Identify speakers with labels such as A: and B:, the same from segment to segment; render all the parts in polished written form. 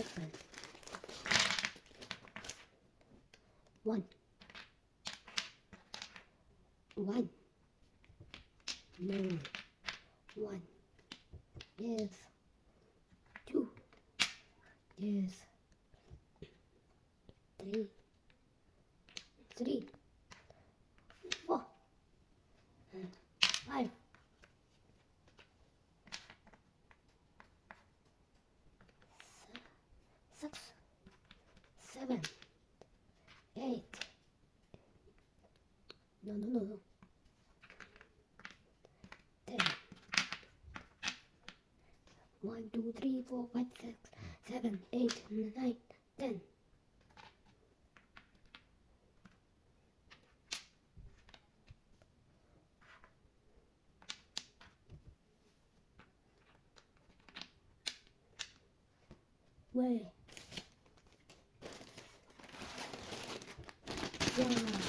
A: seven. 1. 1. No. 1. Yes. 2. Yes. 3. 3. 4. 5. 6. 7. 8. No. 10. 1, 2, 3, 4, 5, 6, 7, 8, 9, 10. Way. Wow.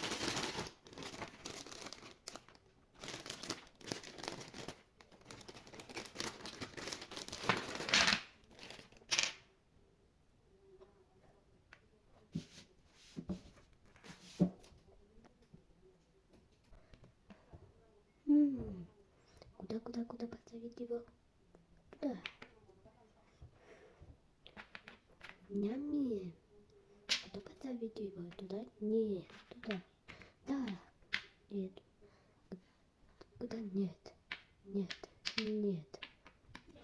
A: Куда поставить его? Туда. Нями. Куда поставить его? Туда? Нет. Туда. Да. Нет. Куда? Нет. Нет. Нет.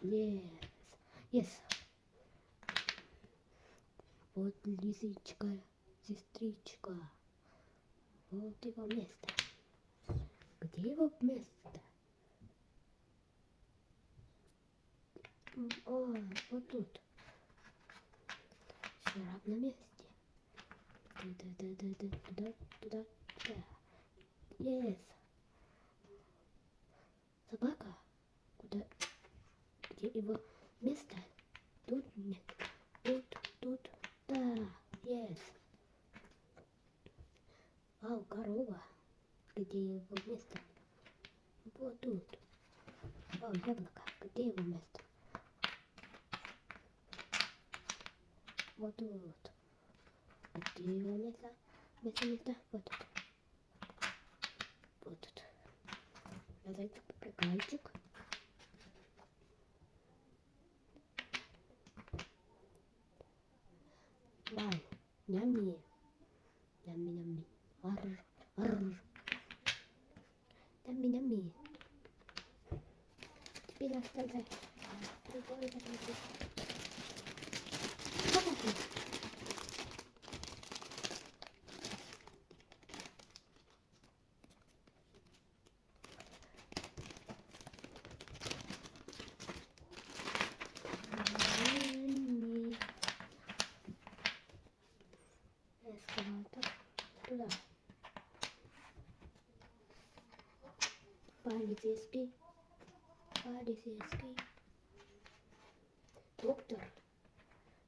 A: Yes. Yes. Вот лисичка, сестричка. Вот его место. Где его место? Вот тут. Все равно на месте. Туда. Yes. Собака. Куда? Где его место? Тут нет. Тут. Да. Yes. Вау, корова. Где его место? Вот тут. Вау, яблоко. Где его место? Вот тут. Где его место? Место. Вот тут. Вот тут. Зайчик, попрыгайчик. Вау, нями. Арр. Нями. Теперь оставляй. Туда. Полицейский. Доктор.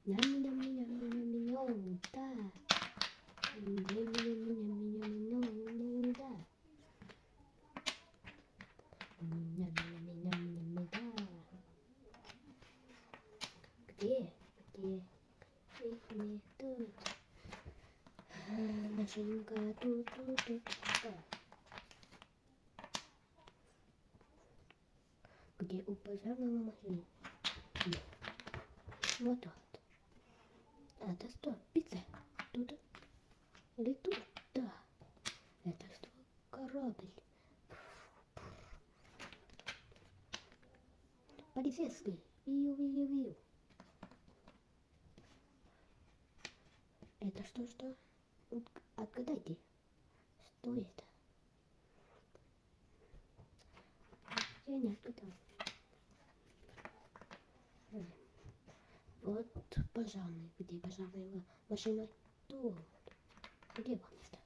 A: Нями. Да. Нями. Да. Нями. Да. Где? Нет, тут. Машинка тут. Где у пожарного машины? Нет. Вот тут. Это что? Пицца? Тут? Или тут? Да. Это что? Корабль. Полицейский. Виу. Это что? Отгадайте. Что это? Я не отгадал. Вот пожарный. Где пожарная машина? Тут. Где его место?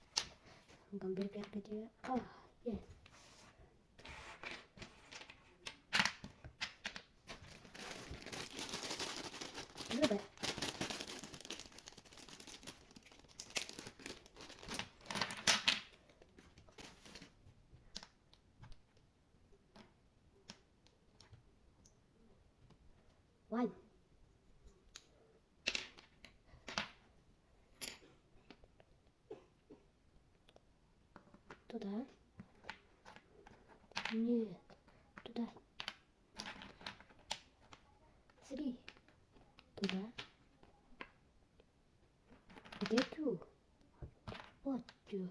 A: Гамбургер где? Есть. Рыба. One. туда. Нет, туда. 3. Туда. Где 2? Вот 2.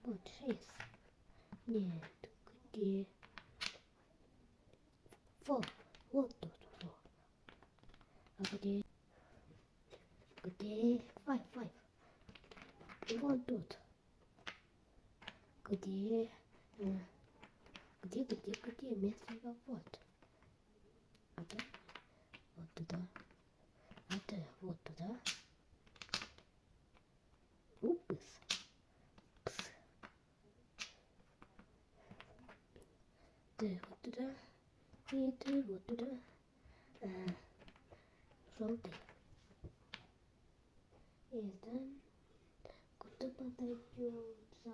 A: Вот 6. Нет, где? 4. Вот тут 4. А где? Где? 5, 5. Вот тут. Где? Где? Место вот. А да? Вот туда. А да, вот туда. Упс. Пс. Ты вот туда. И ты вот туда. Желтый. Это куда подойдется?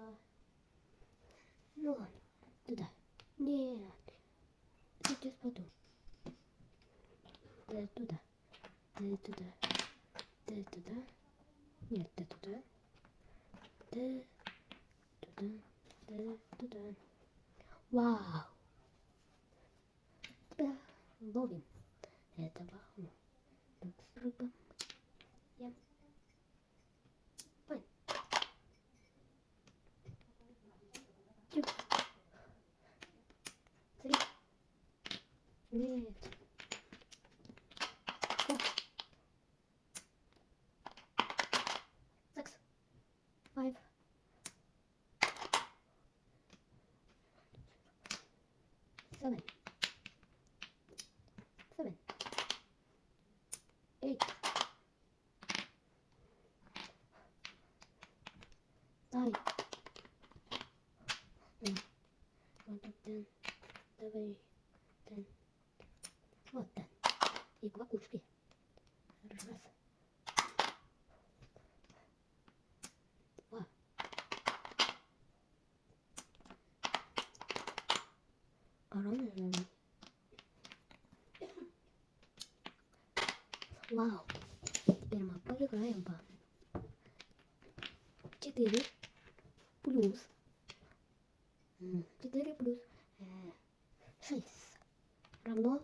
A: Ну ладно, туда. Нет. Сейчас потом. Ты туда. Ты туда. Ты туда. Нет, ты туда. Ты туда. Ты туда. Вау. Да, ловим. Это вау. Так, с рыбом. Я. Пой. Чук. 3. Нет. 4. 6. 5. 7. 7. 8. 9. Вот 10. Давай. 10. Вот 10. И квакушки. Раз. 2. Рано. Вау. Теперь мы поиграем по 4 плюс 4 плюс 6 равно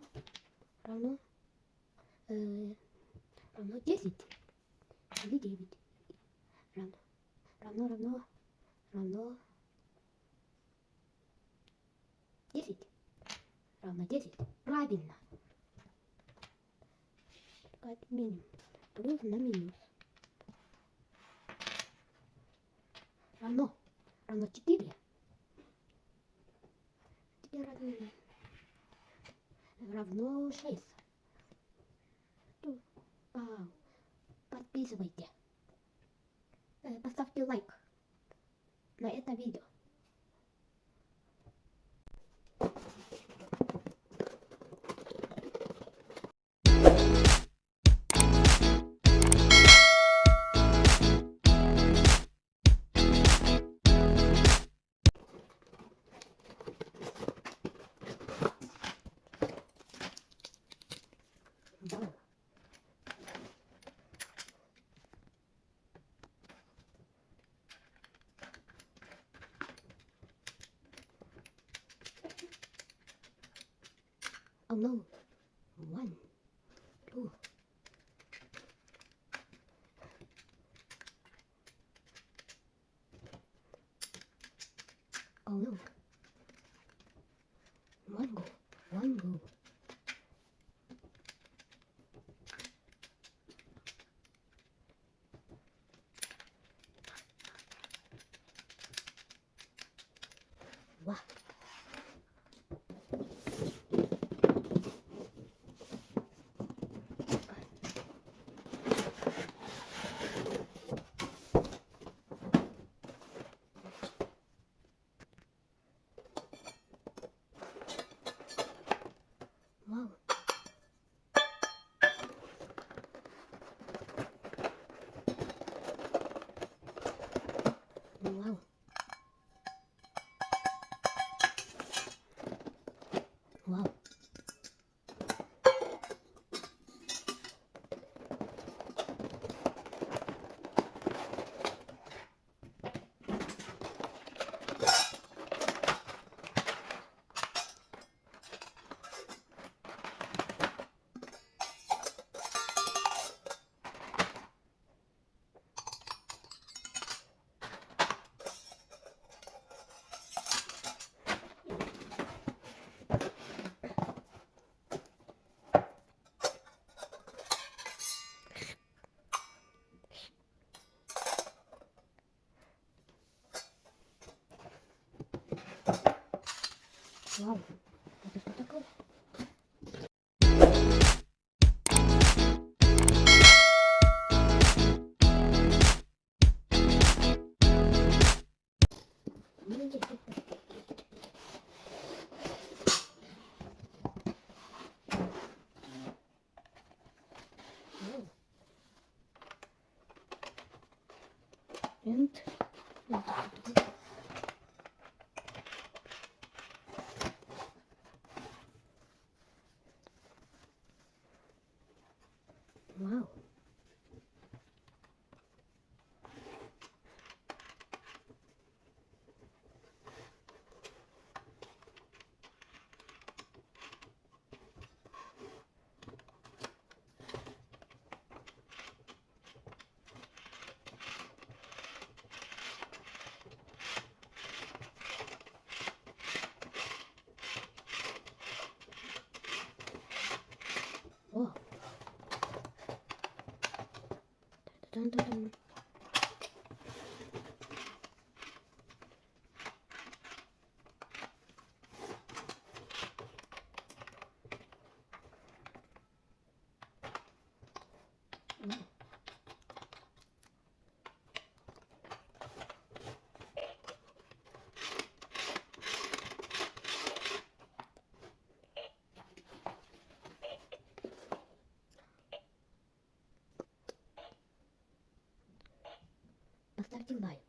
A: 10 или 9 равно 10 равно 10. Правильно. Отменим. Плюс на минус. Равно 4. Теперь равно 6. Вау. Подписывайте. Поставьте лайк на это видео. Вау. Oh no. 1, 2. Oh no. 1 go. 1 go. Wow. Wow. Wow. Wow. Вау. Это что такое? And вау. О. Тан-тан-тан. Поставьте лайк.